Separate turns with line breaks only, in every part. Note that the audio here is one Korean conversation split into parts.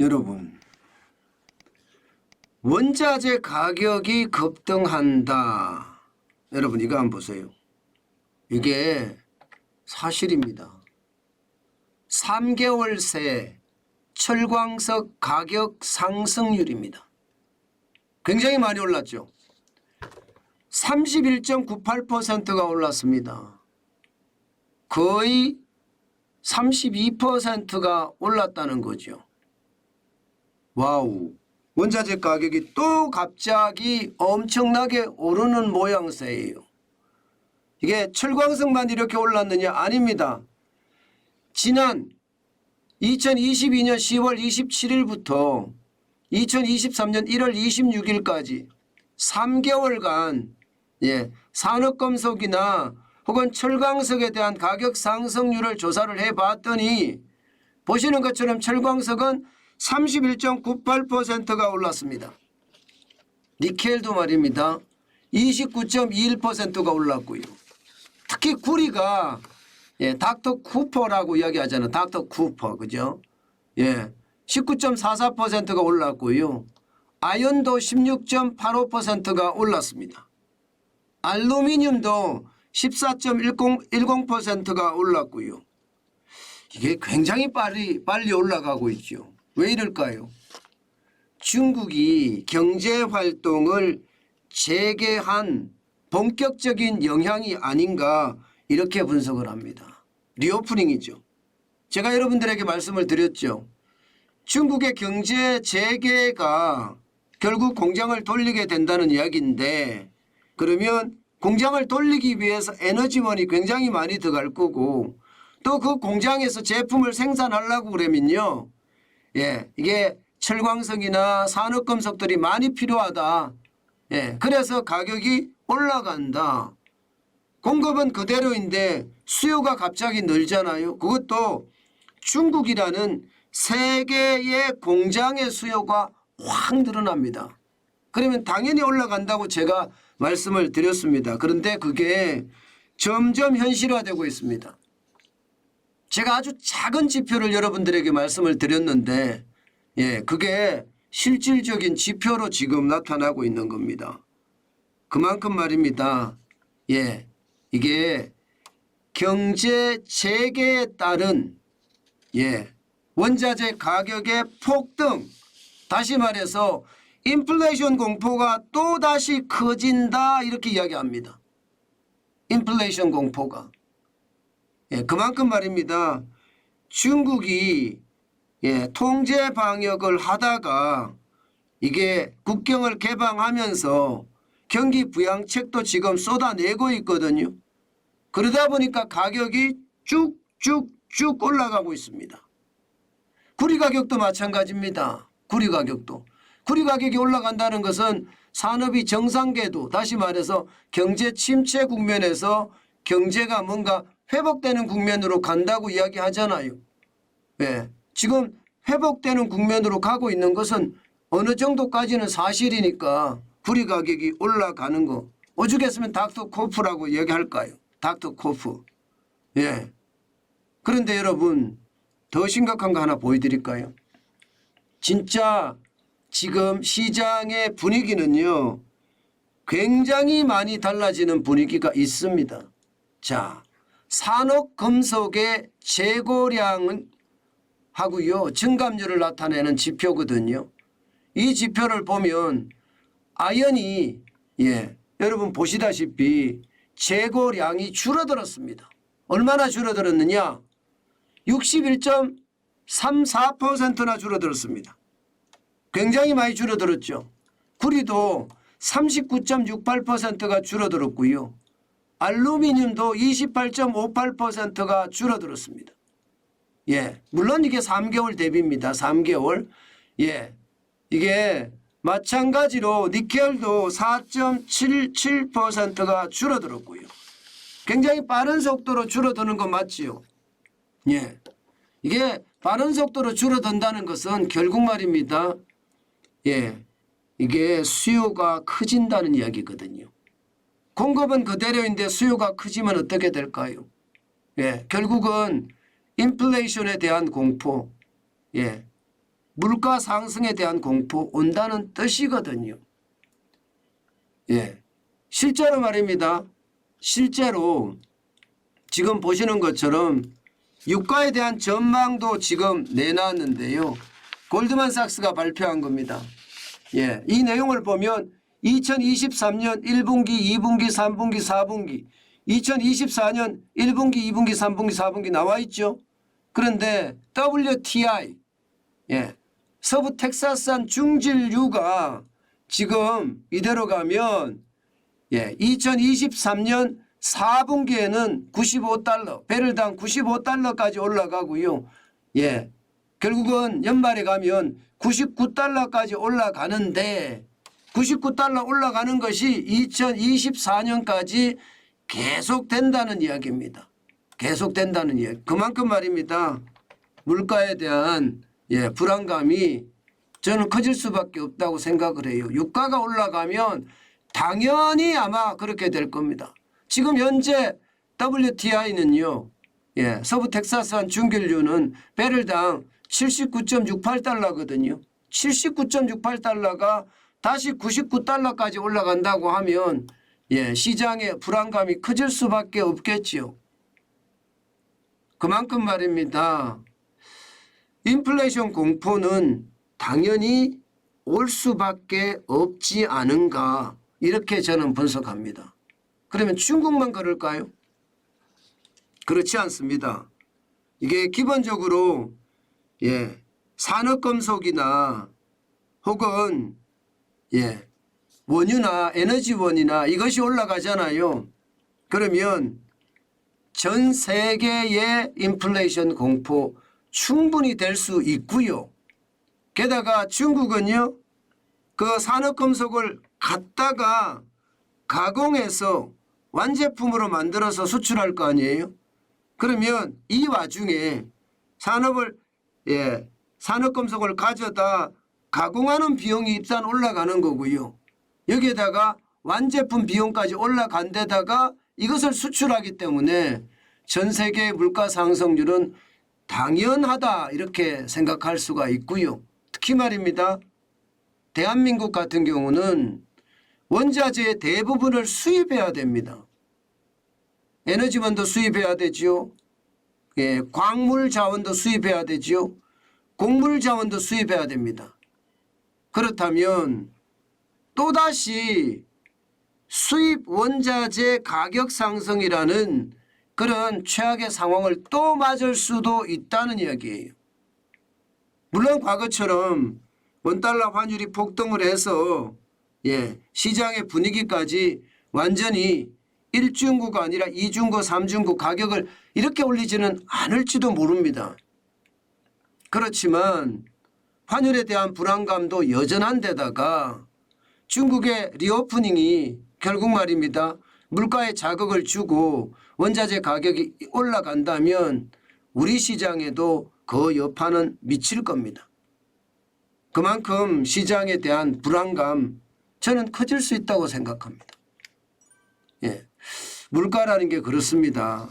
여러분, 원자재 가격이 급등한다. 여러분 이거 한번 보세요. 이게 사실입니다. 3개월 새 철광석 가격 상승률입니다. 굉장히 많이 올랐죠. 31.98%가 올랐습니다. 거의 32%가 올랐다는 거죠. 와우. 원자재 가격이 또 갑자기 엄청나게 오르는 모양새예요. 이게 철광석만 이렇게 올랐느냐? 아닙니다. 지난 2022년 10월 27일부터 2023년 1월 26일까지 3개월간 산업금속이나 혹은 철광석에 대한 가격 상승률을 조사를 해봤더니 보시는 것처럼 철광석은 31.98%가 올랐습니다. 니켈도 말입니다. 29.21%가 올랐고요. 특히 구리가 닥터 쿠퍼라고 이야기하잖아요. 닥터 쿠퍼, 그죠? 19.44%가 올랐고요. 아연도 16.85%가 올랐습니다. 알루미늄도 14.10%가 올랐고요. 이게 굉장히 빨리 올라가고 있죠. 왜 이럴까요? 중국이 경제활동을 재개한 본격적인 영향이 아닌가 이렇게 분석을 합니다. 리오프닝이죠. 제가 여러분들에게 말씀을 드렸죠. 중국의 경제 재개가 결국 공장을 돌리게 된다는 이야기인데 그러면 공장을 돌리기 위해서 에너지원이 굉장히 많이 들어갈 거고 또 그 공장에서 제품을 생산하려고 그러면요. 이게 철광석이나 산업금속들이 많이 필요하다. 그래서 가격이 올라간다. 공급은 그대로인데 수요가 갑자기 늘잖아요. 그것도 중국이라는 세계의 공장의 수요가 확 늘어납니다. 그러면 당연히 올라간다고 제가 말씀을 드렸습니다. 그런데 그게 점점 현실화되고 있습니다. 제가 아주 작은 지표를 여러분들에게 말씀을 드렸는데 그게 실질적인 지표로 지금 나타나고 있는 겁니다. 그만큼 말입니다. 이게 경제 재개에 따른 원자재 가격의 폭등, 다시 말해서 인플레이션 공포가 또다시 커진다 이렇게 이야기합니다. 인플레이션 공포가. 그만큼 말입니다. 중국이 통제 방역을 하다가 이게 국경을 개방하면서 경기 부양책도 지금 쏟아내고 있거든요. 그러다 보니까 가격이 쭉쭉쭉 올라가고 있습니다. 구리 가격도 마찬가지입니다. 구리 가격도. 구리 가격이 올라간다는 것은 산업이 정상궤도, 다시 말해서 경제 침체 국면에서 경제가 뭔가 회복되는 국면으로 간다고 이야기하잖아요. 지금 회복되는 국면으로 가고 있는 것은 어느 정도까지는 사실이니까 구리 가격이 올라가는 거. 오죽했으면 닥터 코프라고 얘기할까요? 닥터 코프. 그런데 여러분 더 심각한 거 하나 보여드릴까요? 진짜 지금 시장의 분위기는요. 굉장히 많이 달라지는 분위기가 있습니다. 자, 산업금속의 재고량은 하고요. 증감률을 나타내는 지표거든요. 이 지표를 보면 아연이 여러분 보시다시피 재고량이 줄어들었습니다. 얼마나 줄어들었느냐? 61.34%나 줄어들었습니다. 굉장히 많이 줄어들었죠. 구리도 39.68%가 줄어들었고요. 알루미늄도 28.58%가 줄어들었습니다. 물론 이게 3개월 대비입니다. 3개월. 이게 마찬가지로 니켈도 4.77%가 줄어들었고요. 굉장히 빠른 속도로 줄어드는 거 맞지요? 이게 빠른 속도로 줄어든다는 것은 결국 말입니다. 이게 수요가 커진다는 이야기거든요. 공급은 그대로인데 수요가 커지면 어떻게 될까요? 결국은 인플레이션에 대한 공포, 물가 상승에 대한 공포 온다는 뜻이거든요. 예, 실제로 말입니다. 실제로 지금 보시는 것처럼 유가에 대한 전망도 지금 내놨는데요. 골드만삭스가 발표한 겁니다. 예, 이 내용을 보면 2023년 1분기, 2분기, 3분기, 4분기, 2024년 1분기, 2분기, 3분기, 4분기 나와 있죠. 그런데 WTI, 예, 서부 텍사스산 중진유가 지금 이대로 가면 2023년 4분기에는 95달러, 배럴당 95달러까지 올라가고요. 결국은 연말에 가면 99달러까지 올라가는데 99달러 올라가는 것이 2024년까지 계속된다는 이야기입니다. 계속된다는 이야기. 그만큼 말입니다. 물가에 대한 불안감이 저는 커질 수밖에 없다고 생각을 해요. 유가가 올라가면 당연히 아마 그렇게 될 겁니다. 지금 현재 WTI는요. 서부 텍사스산 중견유는 배럴당 79.68달러거든요. 79.68달러가 다시 99달러까지 올라간다고 하면 시장의 불안감이 커질 수밖에 없겠지요. 그만큼 말입니다. 인플레이션 공포는 당연히 올 수밖에 없지 않은가 이렇게 저는 분석합니다. 그러면 중국만 그럴까요? 그렇지 않습니다. 이게 기본적으로 산업금속이나 혹은 원유나 에너지원이나 이것이 올라가잖아요. 그러면 전 세계의 인플레이션 공포 충분히 될 수 있고요. 게다가 중국은요. 그 산업금속을 갖다가 가공해서 완제품으로 만들어서 수출할 거 아니에요. 그러면 이 와중에 산업금속을 가져다 가공하는 비용이 일단 올라가는 거고요. 여기에다가 완제품 비용까지 올라간 데다가 이것을 수출하기 때문에 전 세계의 물가 상승률은 당연하다 이렇게 생각할 수가 있고요. 특히 말입니다. 대한민국 같은 경우는 원자재의 대부분을 수입해야 됩니다. 에너지원도 수입해야 되지요. 광물 자원도 수입해야 되지요. 곡물 자원도 수입해야 됩니다. 그렇다면 또다시 수입 원자재 가격 상승이라는 그런 최악의 상황을 또 맞을 수도 있다는 이야기예요. 물론 과거처럼 원달러 환율이 폭등을 해서 시장의 분위기까지 완전히 1중구가 아니라 2중구, 3중구 가격을 이렇게 올리지는 않을지도 모릅니다. 그렇지만 환율에 대한 불안감도 여전한 데다가 중국의 리오프닝이 결국 말입니다. 물가에 자극을 주고 원자재 가격이 올라간다면 우리 시장에도 그 여파는 미칠 겁니다. 그만큼 시장에 대한 불안감 저는 커질 수 있다고 생각합니다. 물가라는 게 그렇습니다.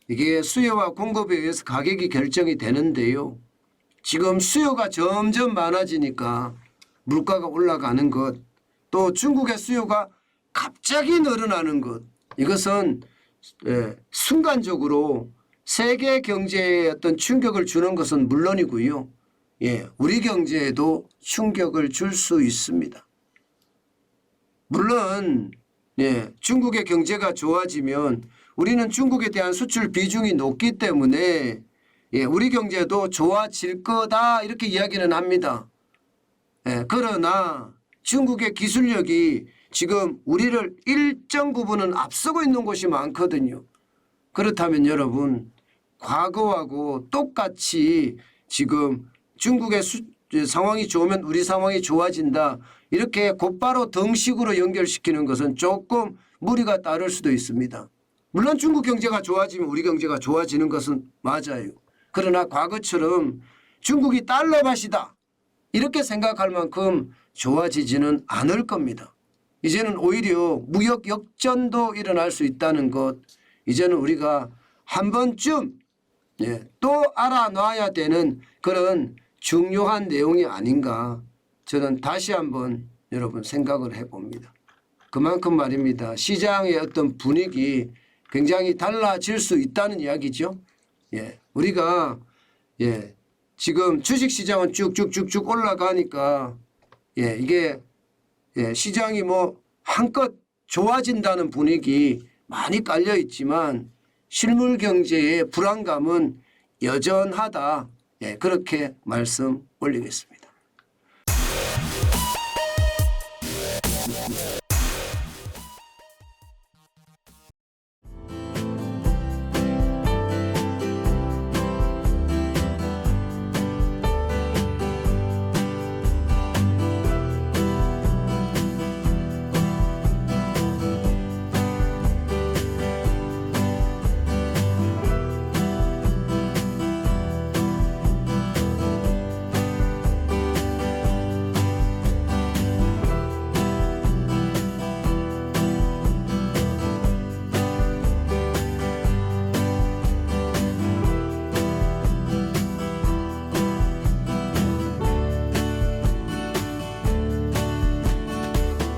이게 수요와 공급에 의해서 가격이 결정이 되는데요. 지금 수요가 점점 많아지니까 물가가 올라가는 것, 또 중국의 수요가 갑자기 늘어나는 것, 이것은 순간적으로 세계 경제에 어떤 충격을 주는 것은 물론이고요. 우리 경제에도 충격을 줄 수 있습니다. 물론 중국의 경제가 좋아지면 우리는 중국에 대한 수출 비중이 높기 때문에 우리 경제도 좋아질 거다 이렇게 이야기는 합니다. 그러나 중국의 기술력이 지금 우리를 일정 부분은 앞서고 있는 곳이 많거든요. 그렇다면 여러분 과거하고 똑같이 지금 중국의 상황이 좋으면 우리 상황이 좋아진다. 이렇게 곧바로 등식으로 연결시키는 것은 조금 무리가 따를 수도 있습니다. 물론 중국 경제가 좋아지면 우리 경제가 좋아지는 것은 맞아요. 그러나 과거처럼 중국이 달러밭이다. 이렇게 생각할 만큼 좋아지지는 않을 겁니다. 이제는 오히려 무역 역전도 일어날 수 있다는 것. 이제는 우리가 한 번쯤 또 알아놔야 되는 그런 중요한 내용이 아닌가 저는 다시 한번 여러분 생각을 해봅니다. 그만큼 말입니다. 시장의 어떤 분위기 굉장히 달라질 수 있다는 이야기죠. 예, 우리가 지금 주식시장은 쭉쭉쭉쭉 올라가니까 이게 시장이 뭐 한껏 좋아진다는 분위기 많이 깔려 있지만 실물 경제의 불안감은 여전하다. 그렇게 말씀 올리겠습니다.